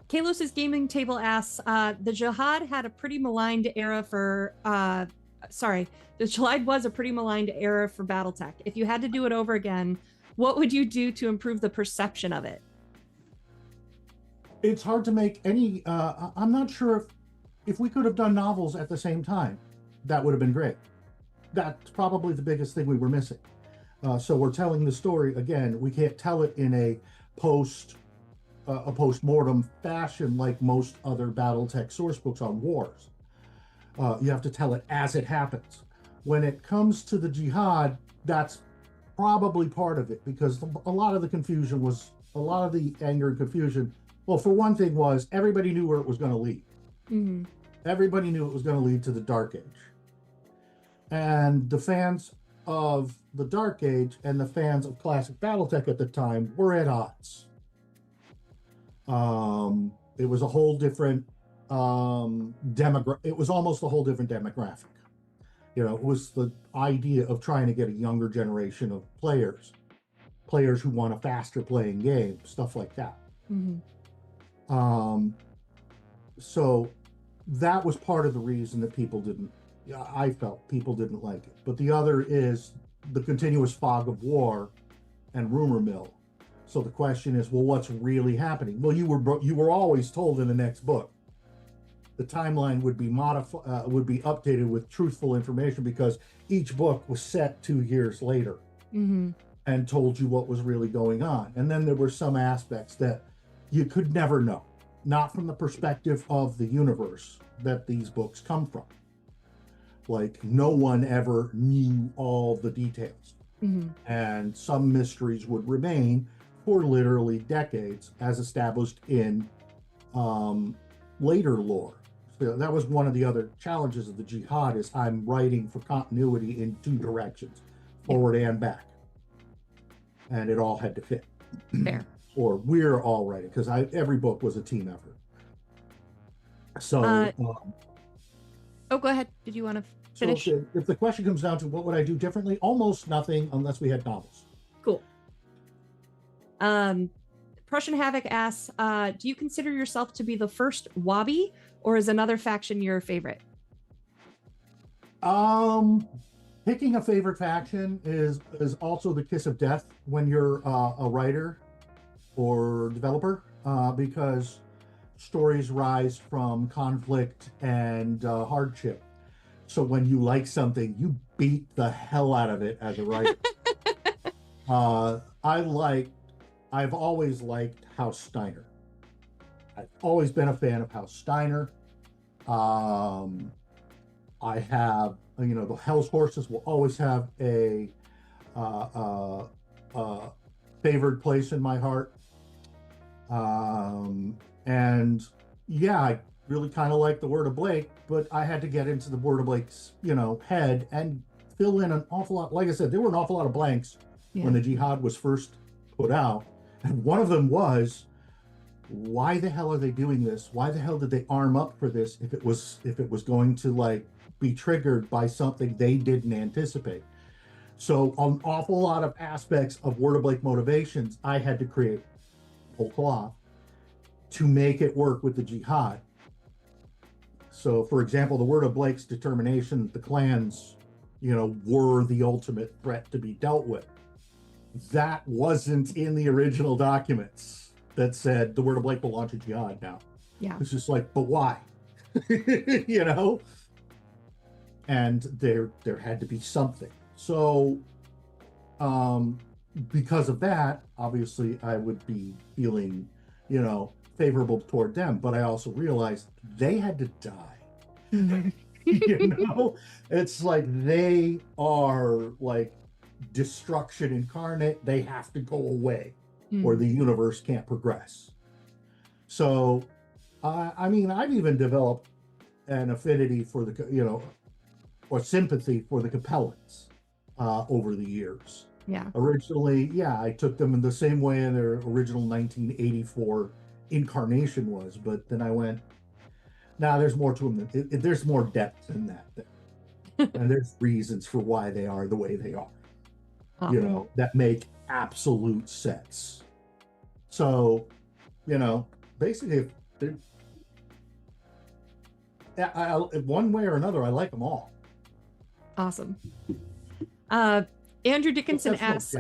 Kalos's Gaming Table asks, the Jihad had a pretty maligned era for the Jihad was a pretty maligned era for BattleTech. If you had to do it over again, what would you do to improve the perception of it? It's hard to make any I'm not sure if we could have done novels at the same time. That would have been great. That's probably the biggest thing we were missing. So we're telling the story again. We can't tell it in a post-mortem fashion like most other BattleTech source books on wars. You have to tell it as it happens. When it comes to the Jihad, that's probably part of it, because a lot of the anger and confusion, well, for one thing, was everybody knew where it was going to lead. Mm-hmm. Everybody knew it was going to lead to the Dark Age. And the fans of the Dark Age and the fans of classic BattleTech at the time were at odds. It was a whole different it was almost a whole different demographic. It was the idea of trying to get a younger generation of players who want a faster playing game, stuff like that. Mm-hmm. So that was part of the reason that I felt people didn't like it. But the other is the continuous fog of war and rumor mill. So the question is, well, what's really happening? Well, you were always told in the next book the timeline would be updated with truthful information, because each book was set 2 years later. Mm-hmm. And told you what was really going on. And then there were some aspects that you could never know, not from the perspective of the universe that these books come from. Like, no one ever knew all the details. Mm-hmm. And some mysteries would remain for literally decades, as established in later lore. So that was one of the other challenges of the Jihad, is I'm writing for continuity in 2 directions, forward and back. And it all had to fit. Fair. Or we're all writing, because every book was a team effort. So go ahead. Did you want to finish? So if the question comes down to what would I do differently, almost nothing, unless we had novels. Cool. Prussian Havoc asks, do you consider yourself to be the first Wabi, or is another faction your favorite? Picking a favorite faction is also the kiss of death when you're a writer or developer, because stories rise from conflict and hardship. So when you like something, you beat the hell out of it as a writer. I've always liked House Steiner. I've always been a fan of House Steiner. I have, the Hell's Horses will always have a favored place in my heart. And yeah, I really kind of like the Word of Blake, but I had to get into the Word of Blake's, head and fill in an awful lot. Like I said, there were an awful lot of blanks when the Jihad was first put out. And one of them was, why the hell are they doing this? Why the hell did they arm up for this if it was going to be triggered by something they didn't anticipate? So an awful lot of aspects of Word of Blake motivations I had to create whole cloth to make it work with the Jihad. So for example, the Word of Blake's determination that the clans, were the ultimate threat to be dealt with. That wasn't in the original documents that said the Word of Blake will launch a Jihad now. Yeah. It's just but why? And there had to be something. So because of that, obviously I would be feeling, favorable toward them, but I also realized they had to die. Mm-hmm. It's they are destruction incarnate. They have to go away, or the universe can't progress. So I've even developed an affinity for or sympathy for the Capellans over the years. Yeah. Originally, I took them in the same way in their original 1984 incarnation was, but then I went, there's more to them. There's more depth in that thing. And there's reasons for why they are the way they are. That make absolute sense. So, basically, one way or another, I like them all. Awesome. Andrew Dickinson asks.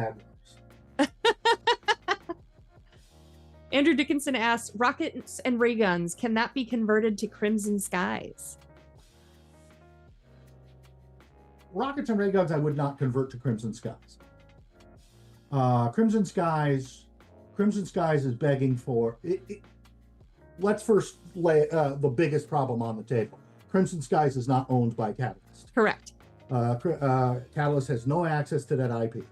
Andrew Dickinson asks, rockets and ray guns, can that be converted to Crimson Skies? Rockets and ray guns, I would not convert to Crimson Skies. Crimson Skies is begging for it. Let's first lay the biggest problem on the table. Crimson Skies is not owned by Catalyst. Correct. Catalyst has no access to that IP.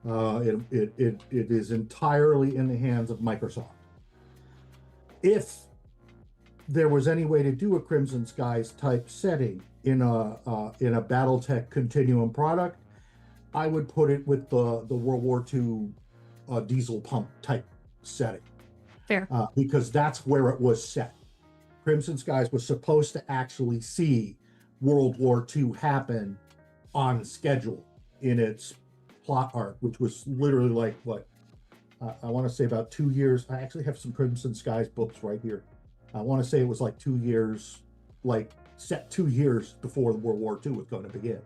It is entirely in the hands of Microsoft. If there was any way to do a Crimson Skies type setting in a BattleTech Continuum product, I would put it with the World War II diesel pump type setting. Fair. Because that's where it was set. Crimson Skies was supposed to actually see World War II happen on schedule in its plot arc, which was literally like what I want to say about 2 years. I actually have some Crimson Skies books right here. I want to say it was like 2 years, like set 2 years before the World War II was going to begin.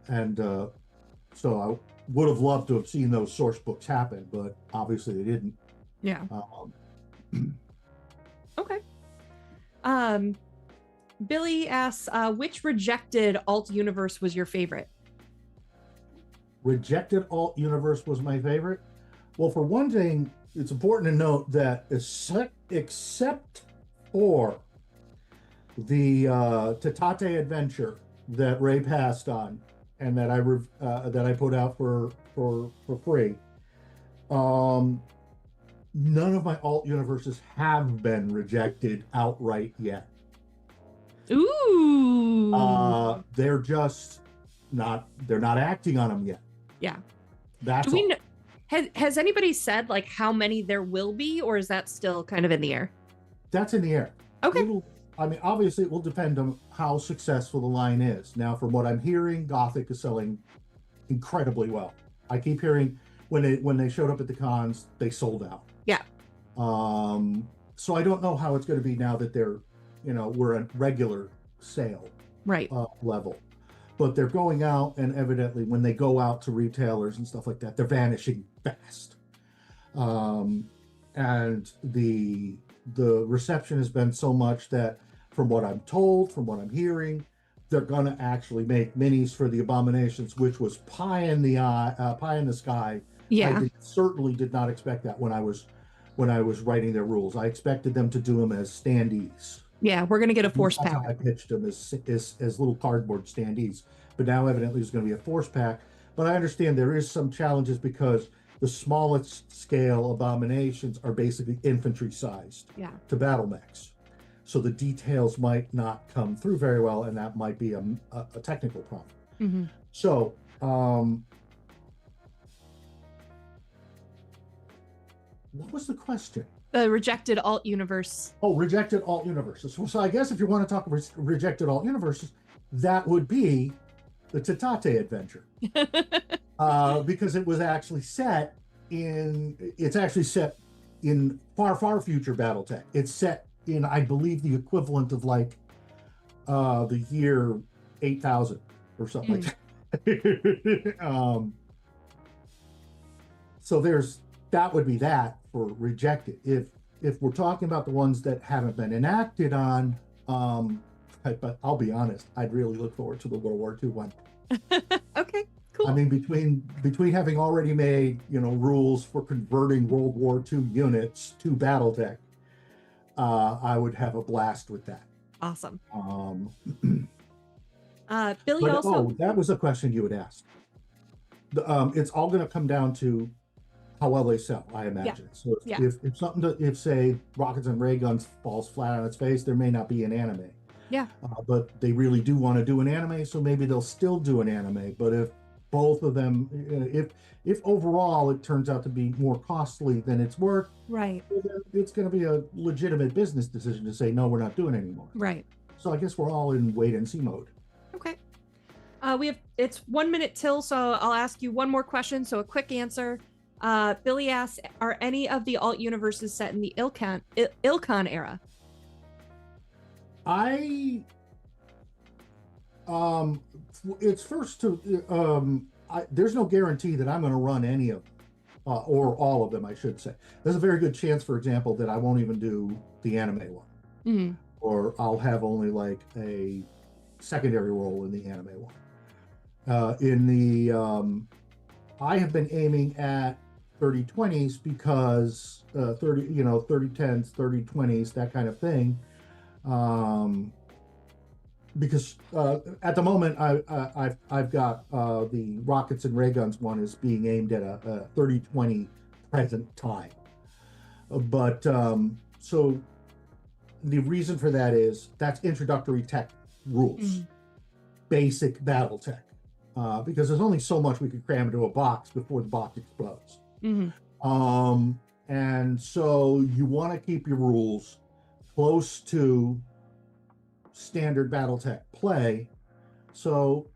And so I would have loved to have seen those source books happen, but obviously they didn't. Yeah. Okay. Billy asks, which rejected alt universe was your favorite? Rejected alt universe was my favorite. Well, for one thing, it's important to note that except for the Tatate adventure that Ray passed on and that I put out for free, none of my alt universes have been rejected outright yet. Ooh. They're just not. They're not acting on them yet. Yeah. That's. Do we know? Has anybody said like how many there will be, or is that still kind of in the air? That's in the air. Okay. I mean, obviously, it will depend on how successful the line is. Now, from what I'm hearing, Gothic is selling incredibly well. I keep hearing when they showed up at the cons, they sold out. Yeah. So I don't know how it's going to be now that we're at regular sale right level, but they're going out, and evidently when they go out to retailers and stuff like that, they're vanishing fast. And the reception has been so much that, from what I'm told, from what I'm hearing, they're going to actually make minis for the Abominations, which was pie in the sky. Yeah. I certainly did not expect that when I was writing their rules. I expected them to do them as standees. Yeah, we're going to get a force pack. I pitched them as little cardboard standees, but now evidently there's going to be a force pack. But I understand there is some challenges because the smallest scale Abominations are basically infantry sized to battle mechs. So the details might not come through very well, and that might be a technical problem. Mm-hmm. So, what was the question? The rejected alt universe. Oh, rejected alt universes. So I guess if you want to talk rejected alt universes, that would be the Tatate adventure, because it was actually set in. It's actually set in far, far future BattleTech. It's set in, I believe, the equivalent of like the year 8000 or something like that. So that would be that for rejected. If we're talking about the ones that haven't been enacted on, but I'll be honest, I'd really look forward to the World War II one. Okay, cool. I mean, between having already made rules for converting World War II units to BattleTech, I would have a blast with that. Awesome. Billy also. Oh, that was a question you had asked. It's all going to come down to how well they sell, I imagine. So if say Rockets and Ray Guns falls flat on its face, there may not be an anime. Yeah. But they really do want to do an anime, so maybe they'll still do an anime. But if both of them, if overall it turns out to be more costly than it's worth, right, it's going to be a legitimate business decision to say no, we're not doing it anymore. Right. So I guess we're all in wait and see mode. Okay. It's 1 minute till, so I'll ask you one more question. So a quick answer. Billy asks, are any of the alt universes set in the Ilkhan era? It's first to there's no guarantee that I'm going to run any of them, or all of them, I should say. There's a very good chance, for example, that I won't even do the anime one, or I'll have only like a secondary role in the anime one. I have been aiming at 30/20s because 30/10s, 30/20s, that kind of thing. Because at the moment I've got the Rockets and Ray Guns one is being aimed at a 30/20 present time, but so the reason for that is that's introductory tech rules, basic BattleTech, because there's only so much we could cram into a box before the box explodes. And so you want to keep your rules close to standard BattleTech play. So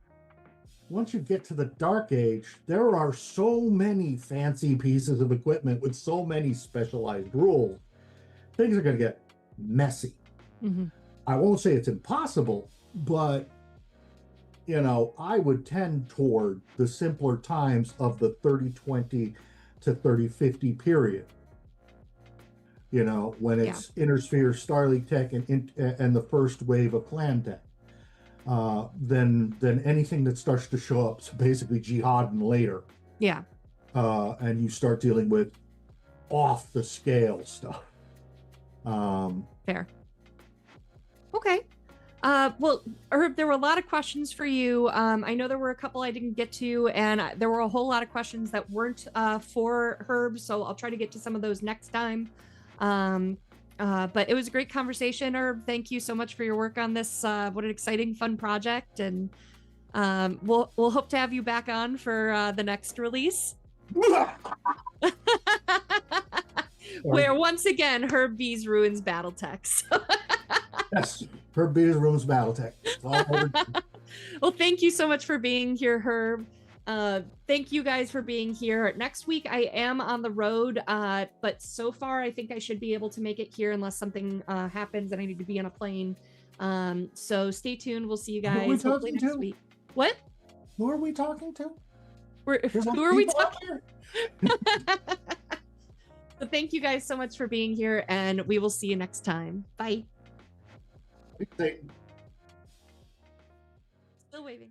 once you get to the Dark Age, there are so many fancy pieces of equipment with so many specialized rules. Things are going to get messy. I won't say it's impossible, but you know, I would tend toward the simpler times of the 3020 to 3050 period. You know, when it's Intersphere, Starleague Tech, and the first wave of Clan Tech. Then anything that starts to show up, so basically Jihad and later. Yeah. And you start dealing with off the scale stuff. Fair. Okay. Well, Herb, there were a lot of questions for you. I know there were a couple I didn't get to, and there were a whole lot of questions that weren't for Herb, so I'll try to get to some of those next time. But it was a great conversation, Herb. Thank you so much for your work on this. What an exciting, fun project, and we'll hope to have you back on for the next release. Where once again Herb Beas ruins BattleTech. So. Yes, Herb Beas ruins BattleTech. Well, thank you so much for being here, Herb. Thank you guys for being here. Next week I am on the road, but so far I think I should be able to make it here unless something happens and I need to be on a plane. So stay tuned. We'll see you guys hopefully next week. What? Who are we talking to? Who are we talking to? So thank you guys so much for being here, and we will see you next time. Bye. Still waving.